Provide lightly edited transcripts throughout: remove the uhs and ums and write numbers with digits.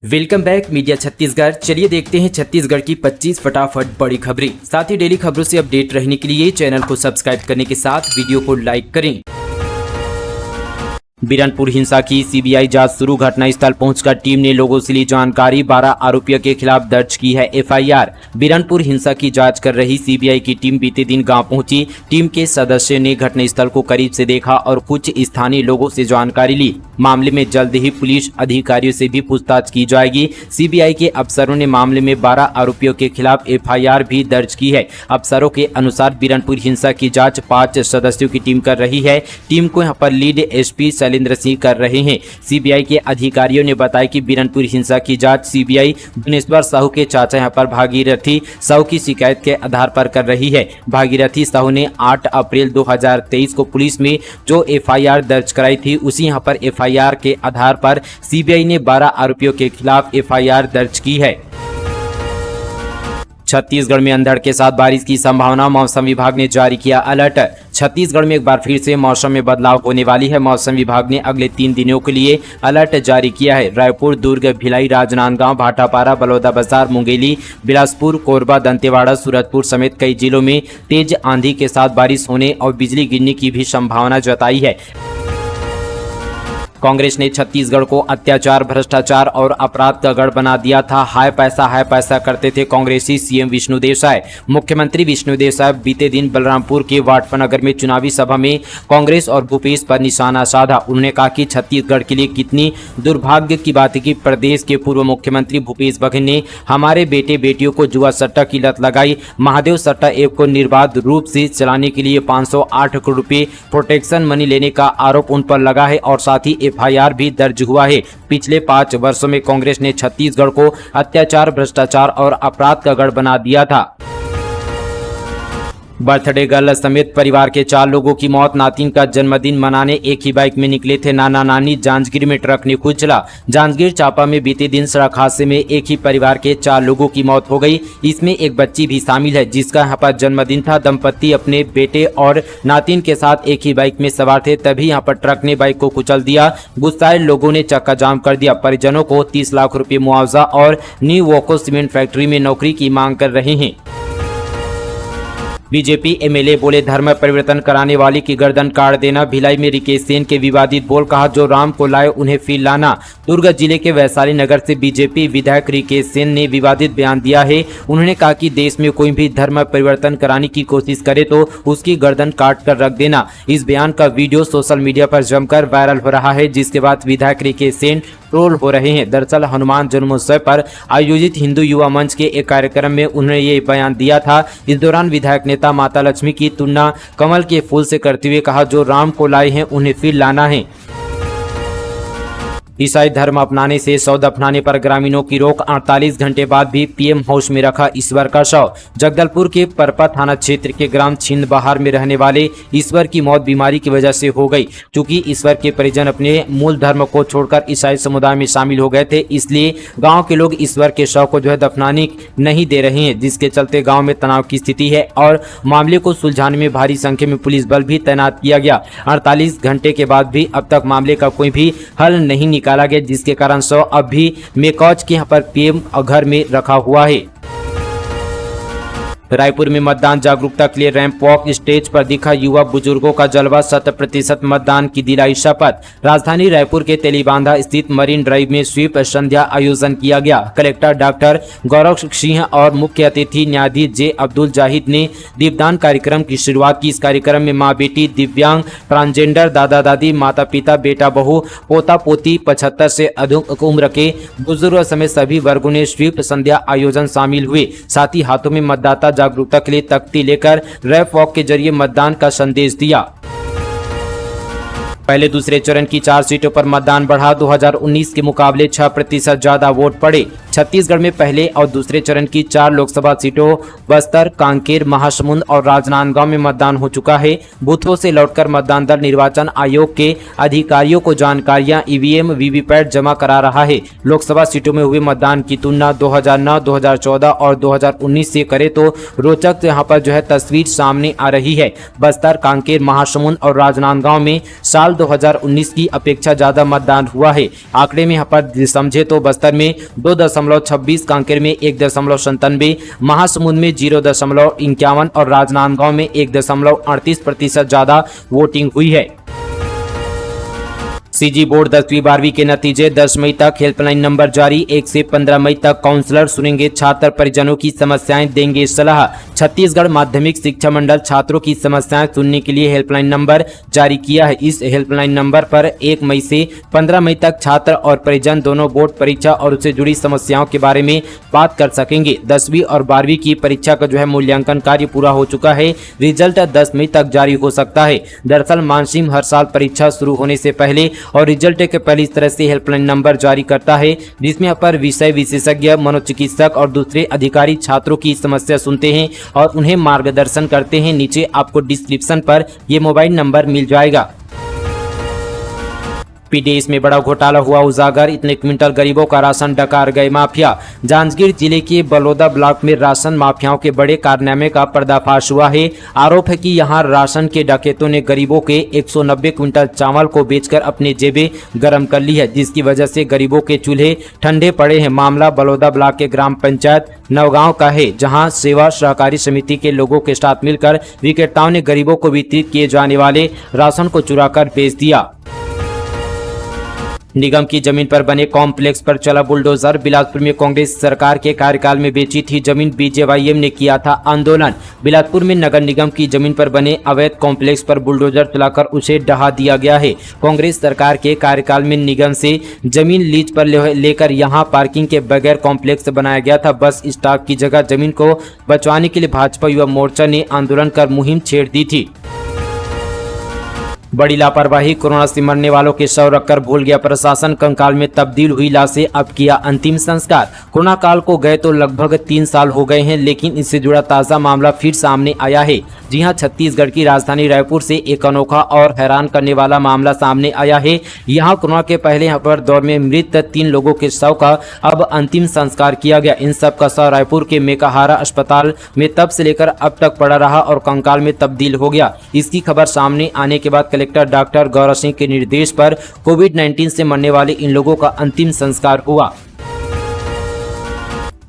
Welcome back media Chhattisgarh. चलिए देखते हैं छत्तीसगढ़ की 25 फटाफट बड़ी खबरें। साथ ही डेली खबरों से अपडेट रहने के लिए चैनल को सब्सक्राइब करने के साथ वीडियो को लाइक करें। बिरनपुर हिंसा की सीबीआई जांच शुरू। घटनास्थल पहुंचकर टीम ने लोगों से ली जानकारी। 12 आरोपियों के खिलाफ दर्ज की है एफआईआर। बिरनपुर हिंसा की जांच कर रही सीबीआई की टीम बीते दिन गांव पहुंची। टीम के सदस्यों ने घटनास्थल को करीब से देखा और कुछ स्थानीय लोगों से जानकारी ली। मामले में जल्द ही पुलिस अधिकारियों से भी पूछताछ की जाएगी। सीबीआई के अफसरों ने मामले में 12 आरोपियों के खिलाफ एफआईआर भी दर्ज की है। अफसरों के अनुसार बिरनपुर हिंसा की जाँच 5 सदस्यों की टीम कर रही है। टीम को यहाँ पर लीड एसपी शैलेंद्र सिंह कर रहे हैं। सीबीआई के अधिकारियों ने बताया कि बिरनपुर हिंसा की जांच सीबीआई भुवनेश्वर साहू के चाचा यहां पर भागीरथी साहू की शिकायत के आधार पर कर रही है। भागीरथी साहू ने 8 अप्रैल 2023 को पुलिस में जो एफआईआर दर्ज कराई थी, उसी यहां पर एफआईआर के आधार पर सीबीआई ने 12 आरोपियों के खिलाफ एफआईआर दर्ज की है। छत्तीसगढ़ में अंधड़ के साथ बारिश की संभावना। मौसम विभाग ने जारी किया अलर्ट। छत्तीसगढ़ में एक बार फिर से मौसम में बदलाव होने वाली है। मौसम विभाग ने अगले 3 दिनों के लिए अलर्ट जारी किया है। रायपुर, दुर्ग, भिलाई, राजनांदगांव, भाटापारा, बलौदाबाजार, मुंगेली, बिलासपुर, कोरबा, दंतेवाड़ा, सूरजपुर समेत कई जिलों में तेज आंधी के साथ बारिश होने और बिजली गिरने की भी संभावना जताई है। कांग्रेस ने छत्तीसगढ़ को अत्याचार, भ्रष्टाचार और अपराध का गढ़ बना दिया था। हाय पैसा करते थे कांग्रेसी सीएम विष्णुदेव साय। मुख्यमंत्री विष्णुदेव साय बीते दिन बलरामपुर के वाटफनगर में चुनावी सभा में कांग्रेस और भूपेश पर निशाना साधा। उन्होंने कहा कि छत्तीसगढ़ के लिए कितनी दुर्भाग्य की बात है कि प्रदेश के पूर्व मुख्यमंत्री भूपेश बघेल ने हमारे बेटे बेटियों को जुआ सट्टा की लत लगाई। महादेव सट्टा ऐप को निर्बाध रूप से चलाने के लिए 508 करोड़ रुपए प्रोटेक्शन मनी लेने का आरोप उन पर लगा है और साथ ही एफआईआर भी दर्ज हुआ है। पिछले 5 वर्षों में कांग्रेस ने छत्तीसगढ़ को अत्याचार, भ्रष्टाचार और अपराध का गढ़ बना दिया था। बर्थडे गर्ल समेत परिवार के 4 लोगों की मौत। नातिन का जन्मदिन मनाने एक ही बाइक में निकले थे नाना नानी। जांजगीर में ट्रक ने कुचला। जांजगीर चांपा में बीते दिन सड़क हादसे में एक ही परिवार के 4 लोगों की मौत हो गई। इसमें एक बच्ची भी शामिल है जिसका यहाँ पर जन्मदिन था। दंपत्ति अपने बेटे और नातिन के साथ एक ही बाइक में सवार थे, तभी यहाँ पर ट्रक ने बाइक को कुचल दिया। गुस्साए लोगों ने चक्का जाम कर दिया। परिजनों को 30 लाख रुपए मुआवजा और न्यू वोको सीमेंट फैक्ट्री में नौकरी की मांग कर रहे हैं। बीजेपी एमएलए बोले धर्म परिवर्तन कराने वाले की गर्दन काट देना। भिलाई में रिकेश सेन के विवादित बोल। कहा जो राम को लाए उन्हें फिर लाना। दुर्ग जिले के वैशाली नगर से बीजेपी विधायक रिकेश सेन ने विवादित बयान दिया है। उन्होंने कहा कि देश में कोई भी धर्म परिवर्तन कराने की कोशिश करे तो उसकी गर्दन काट कर रख देना। इस बयान का वीडियो सोशल मीडिया पर जमकर वायरल हो रहा है, जिसके बाद विधायक रिकेश सेन ट्रोल हो रहे हैं। दरअसल हनुमान जन्मोत्सव पर आयोजित हिंदू युवा मंच के एक कार्यक्रम में उन्होंने ये बयान दिया था। इस दौरान विधायक नेता माता लक्ष्मी की तुलना कमल के फूल से करते हुए कहा जो राम को लाए हैं उन्हें फिर लाना है। ईसाई धर्म अपनाने से शव दफनाने पर ग्रामीणों की रोक। 48 घंटे बाद भी पीएम हाउस में रखा ईश्वर का शव। जगदलपुर के परपा थाना क्षेत्र के ग्राम छिंदबहार में रहने वाले ईश्वर की मौत बीमारी की वजह से हो गई। चूंकि ईश्वर के परिजन अपने मूल धर्म को छोड़कर ईसाई समुदाय में शामिल हो गए थे, इसलिए गाँव के लोग ईश्वर के शव को दफनाने नहीं दे रहे हैं, जिसके चलते गाँव में तनाव की स्थिति है और मामले को सुलझाने में भारी संख्या में पुलिस बल भी तैनात किया गया। 48 घंटे के बाद भी अब तक मामले का कोई भी हल नहीं निकाला गया, जिसके कारण शव अब भी मेकॉज के यहाँ पर पीएम घर में रखा हुआ है। रायपुर में मतदान जागरूकता के लिए रैंप वॉक। स्टेज पर दिखा युवा बुजुर्गों का जलवा। 100% मतदान की दिलाई शपथ। राजधानी रायपुर के तेलीबांधा स्थित मरीन ड्राइव में स्वीप संध्या आयोजन किया गया। कलेक्टर डॉक्टर गौरव सिंह और मुख्य अतिथि न्यायाधीश जे अब्दुल जाहिद ने दीपदान कार्यक्रम की शुरुआत की। इस कार्यक्रम में माँ बेटी, दिव्यांग, ट्रांसजेंडर, दादा दादी, माता पिता, बेटा बहू, पोता पोती, 75 से अधिक उम्र के बुजुर्ग समेत सभी वर्गों ने स्वीप संध्या आयोजन शामिल हुए। साथ ही हाथों में मतदाता जागरूकता के लिए तख्ती लेकर रैप वॉक के जरिए मतदान का संदेश दिया। पहले दूसरे चरण की 4 सीटों पर मतदान बढ़ा। 2019 के मुकाबले 6% ज्यादा वोट पड़े। छत्तीसगढ़ में पहले और दूसरे चरण की 4 लोकसभा सीटों बस्तर, कांकेर, महासमुंद और राजनांदगांव में मतदान हो चुका है। बूथों से लौटकर मतदान दल निर्वाचन आयोग के अधिकारियों को जानकारियां ईवीएम वीवीपैट जमा करा रहा है। लोकसभा सीटों में हुए मतदान की तुलना 2009, 2014 और 2019 से करे तो रोचक यहाँ पर तस्वीर सामने आ रही है। बस्तर, कांकेर, महासमुंद और राजनांदगांव में साल 2019 की अपेक्षा ज्यादा मतदान हुआ है। आंकड़े में यहाँ पर समझे तो बस्तर में 2.26, कांकेर में 1.97, महासमुंद में 0.51 और राजनांदगांव में 1.38% ज्यादा वोटिंग हुई है। सीजी बोर्ड 10वीं 12वीं के नतीजे 10 मई तक, हेल्पलाइन नंबर जारी। 1 से 15 मई तक काउंसलर सुनेंगे छात्र परिजनों की समस्याएं, देंगे सलाह। छत्तीसगढ़ माध्यमिक शिक्षा मंडल छात्रों की समस्याएं सुनने के लिए हेल्पलाइन नंबर जारी किया है। इस हेल्पलाइन नंबर पर 1 मई से 15 मई तक छात्र और परिजन दोनों बोर्ड परीक्षा और उससे जुड़ी समस्याओं के बारे में बात कर सकेंगे। 10वीं और 12वीं की परीक्षा का जो है मूल्यांकन कार्य पूरा हो चुका है। रिजल्ट 10 मई तक जारी हो सकता है। दरअसल मानसिम हर साल परीक्षा शुरू होने से पहले और रिजल्ट के पहले इस तरह से हेल्पलाइन नंबर जारी करता है, जिसमें पर विषय विशेषज्ञ, मनोचिकित्सक और दूसरे अधिकारी छात्रों की समस्या सुनते हैं और उन्हें मार्गदर्शन करते हैं। नीचे आपको डिस्क्रिप्शन पर ये मोबाइल नंबर मिल जाएगा। पीडीएस में बड़ा घोटाला हुआ उजागर, इतने क्विंटल गरीबों का राशन डकार गए माफिया। जांजगीर जिले के बलौदा ब्लॉक में राशन माफियाओं के बड़े कारनामे का पर्दाफाश हुआ है। आरोप है कि यहां राशन के डकैतों ने गरीबों के 190 क्विंटल चावल को बेचकर अपनी जेबें गर्म कर ली है, जिसकी वजह से गरीबों के चूल्हे ठंडे पड़े हैं। मामला बलौदा ब्लॉक के ग्राम पंचायत नवगांव का है, जहां सेवा सहकारी समिति के लोगों के साथ मिलकर विक्रेताओं ने गरीबों को वितरित किए जाने वाले राशन को चुराकर बेच दिया। निगम की जमीन पर बने कॉम्प्लेक्स पर चला बुलडोजर। बिलासपुर में कांग्रेस सरकार के कार्यकाल में बेची थी जमीन, बीजेवाईएम ने किया था आंदोलन। बिलासपुर में नगर निगम की जमीन पर बने अवैध कॉम्प्लेक्स पर बुलडोजर चलाकर उसे ढहा दिया गया है। कांग्रेस सरकार के कार्यकाल में निगम से जमीन लीज पर लेकर यहां पार्किंग के बगैर कॉम्प्लेक्स बनाया गया था। बस स्टॉप की जगह जमीन को बचवाने के लिए भाजपा युवा मोर्चा ने आंदोलन कर मुहिम छेड़ दी थी। बड़ी लापरवाही, कोरोना से मरने वालों के शव रखकर भूल गया प्रशासन। कंकाल में तब्दील हुई लाशें, अब किया अंतिम संस्कार। कोरोना काल को गए तो लगभग 3 साल हो गए हैं, लेकिन इससे जुड़ा ताजा मामला फिर सामने आया है। जी हां, छत्तीसगढ़ की राजधानी रायपुर से एक अनोखा और हैरान करने वाला मामला सामने आया है। यहां कोरोना के पहले यहाँ पर दौर में मृत 3 लोगों के शव का अब अंतिम संस्कार किया गया। इन सब का शव रायपुर के मेकाहारा अस्पताल में तब से लेकर अब तक पड़ा रहा और कंकाल में तब्दील हो गया। इसकी खबर सामने आने के बाद कलेक्टर डॉक्टर गौरव सिंह के निर्देश पर कोविड-19 से मरने वाले इन लोगों का अंतिम संस्कार हुआ।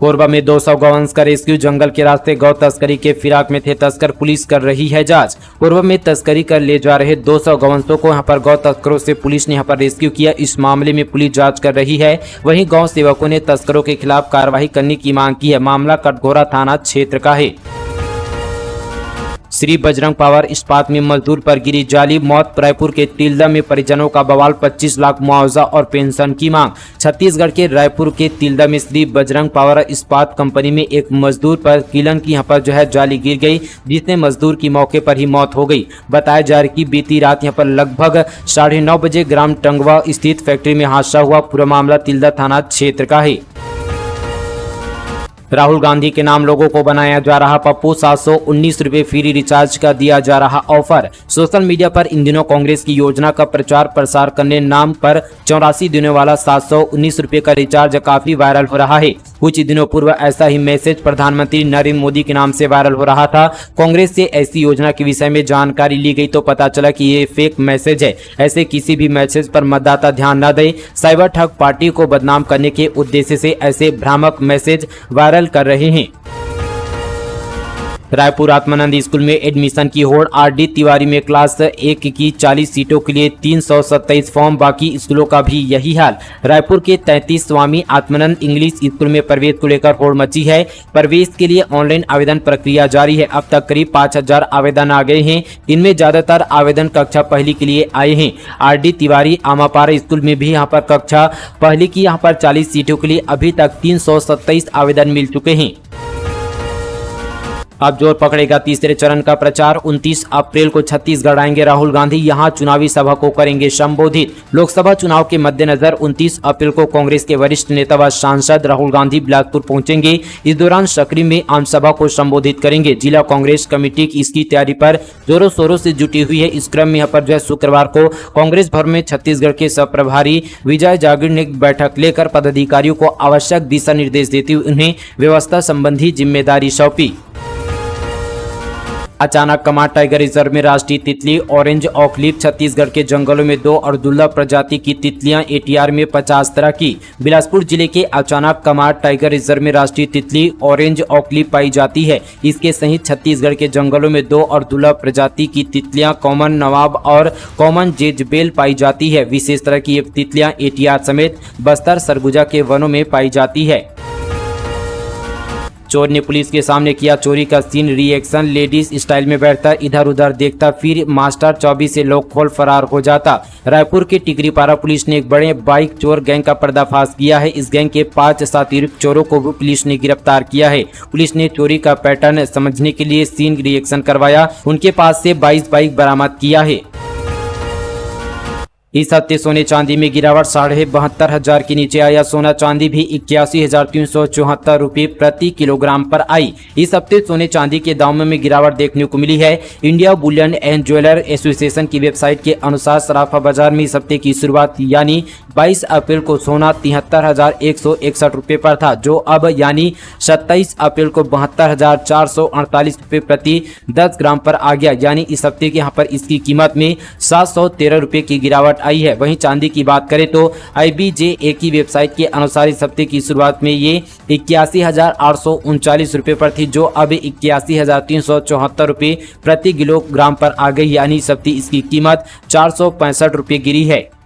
कोरबा में 200 गौवंश का रेस्क्यू, जंगल के रास्ते गौ तस्करी के फिराक में थे तस्कर, पुलिस कर रही है जांच। कोरबा में तस्करी कर ले जा रहे 200 गौवंशों को यहां पर गौ तस्करों से पुलिस ने यहां पर रेस्क्यू किया। इस मामले में पुलिस जांच कर रही है। वहीं गौ सेवकों ने तस्करों के खिलाफ कार्रवाई करने की मांग की है। मामला कटघोरा थाना क्षेत्र का है। श्री बजरंग पावर इस्पात में मजदूर पर गिरी जाली मौत। रायपुर के तिल्दा में परिजनों का बवाल, 25 लाख मुआवजा और पेंशन की मांग। छत्तीसगढ़ के रायपुर के तिल्दा में श्री बजरंग पावर इस्पात कंपनी में एक मजदूर पर किलन की यहाँ पर जो है जाली गिर गई, जिससे मजदूर की मौके पर ही मौत हो गई। बताया जा रहा है कि बीती रात यहाँ पर लगभग 9:30 बजे ग्राम टंगवा स्थित फैक्ट्री में हादसा हुआ। पूरा मामला तिल्दा थाना क्षेत्र का है। राहुल गांधी के नाम लोगों को बनाया जा रहा पप्पू, 719 रुपए फ्री रिचार्ज का दिया जा रहा ऑफर। सोशल मीडिया पर इन दिनों कांग्रेस की योजना का प्रचार प्रसार करने नाम पर 84 दिनों वाला 719 रुपए का रिचार्ज काफी वायरल हो रहा है। कुछ दिनों पूर्व ऐसा ही मैसेज प्रधानमंत्री नरेंद्र मोदी के नाम से वायरल हो रहा था। कांग्रेस से ऐसी योजना के विषय में जानकारी ली गई तो पता चला कि ये फेक मैसेज है। ऐसे किसी भी मैसेज पर मतदाता ध्यान न दे। साइबर ठग पार्टी को बदनाम करने के उद्देश्य से ऐसे भ्रामक मैसेज वायरल कर रहे हैं। रायपुर आत्मानंद स्कूल में एडमिशन की होड़। आरडी तिवारी में क्लास 1 की 40 सीटों के लिए 327 फॉर्म, बाकी स्कूलों का भी यही हाल। रायपुर के 33 स्वामी आत्मानंद इंग्लिश स्कूल में प्रवेश को लेकर होड़ मची है। प्रवेश के लिए ऑनलाइन आवेदन प्रक्रिया जारी है। अब तक करीब 5000 आवेदन आ गए हैं। इनमें ज्यादातर आवेदन कक्षा पहली के लिए आए हैं। आरडी तिवारी आमापारा स्कूल में भी यहाँ पर कक्षा पहली की यहाँ पर 40 सीटों के लिए अभी तक 327 आवेदन मिल चुके हैं। अब जोर पकड़ेगा तीसरे चरण का प्रचार। 29 अप्रैल को छत्तीसगढ़ आएंगे राहुल गांधी, यहां चुनावी सभा को करेंगे संबोधित। लोकसभा चुनाव के मद्देनजर 29 अप्रैल को कांग्रेस के वरिष्ठ नेता व सांसद राहुल गांधी बिलासपुर पहुंचेंगे। इस दौरान सकरी में आम सभा को संबोधित करेंगे। जिला कांग्रेस कमेटी की इसकी तैयारी पर जोरों शोरों से जुटी हुई है। इस क्रम में यहाँ पर जो है शुक्रवार को कांग्रेस भवन में छत्तीसगढ़ के सह प्रभारी विजय जागीर ने बैठक लेकर पदाधिकारियों को आवश्यक दिशा निर्देश देते हुए उन्हें व्यवस्था संबंधी जिम्मेदारी सौंपी। अचानक कमार टाइगर रिजर्व में राष्ट्रीय तितली ऑरेंज ऑकलीफ छत्तीसगढ़ के जंगलों में 2 और दुर्लभ प्रजाति की तितलियां एटीआर में 50 तरह की। बिलासपुर जिले के अचानक कमार टाइगर रिजर्व में राष्ट्रीय तितली ऑरेंज ऑकलीफ पाई जाती है। इसके सहित छत्तीसगढ़ के जंगलों में 2 और दुर्लभ प्रजाति की तितलियां कॉमन नवाब और कॉमन जेजबेल पाई जाती है। विशेष तरह की ये तितलियां एटीआर समेत बस्तर सरगुजा के वनों में पाई जाती है। चोर ने पुलिस के सामने किया चोरी का सीन, रिएक्शन लेडीज स्टाइल में बैठता इधर उधर देखता, फिर मास्टर चौबी से लोग खोल फरार हो जाता। रायपुर के टिकरीपारा पुलिस ने एक बड़े बाइक चोर गैंग का पर्दाफाश किया है। इस गैंग के 5 अतिरिक्त चोरों को भी पुलिस ने गिरफ्तार किया है। पुलिस ने चोरी का पैटर्न समझने के लिए सीन रिएक्शन करवाया। उनके पास से 22 बाइक बरामद किया है। इस हफ्ते सोने चांदी में गिरावट 72,500 के नीचे आया। सोना चांदी भी 81,374 रुपये प्रति किलोग्राम पर आई। इस हफ्ते सोने चांदी के दामों में गिरावट देखने को मिली है। India Boolean and jeweller association की वेबसाइट के अनुसार सराफा बाजार में इस हफ्ते की शुरुआत यानी 22 अप्रैल को सोना 73,161 रुपये पर था, जो अब यानी 27 अप्रैल को 72,448 रुपये प्रति 10 ग्राम पर आ गया। यानी इस हफ्ते के यहाँ पर इसकी कीमत में 713 रुपये की गिरावट आई है। वहीं चांदी की बात करें तो IBJA की वेबसाइट के अनुसार इस हफ्ते की शुरुआत में ये 81,839 रुपये पर थी, जो अब 81,374 रुपये प्रति किलोग्राम पर आ गई। यानी इस हफ्ते इसकी कीमत 465 रुपये गिरी है।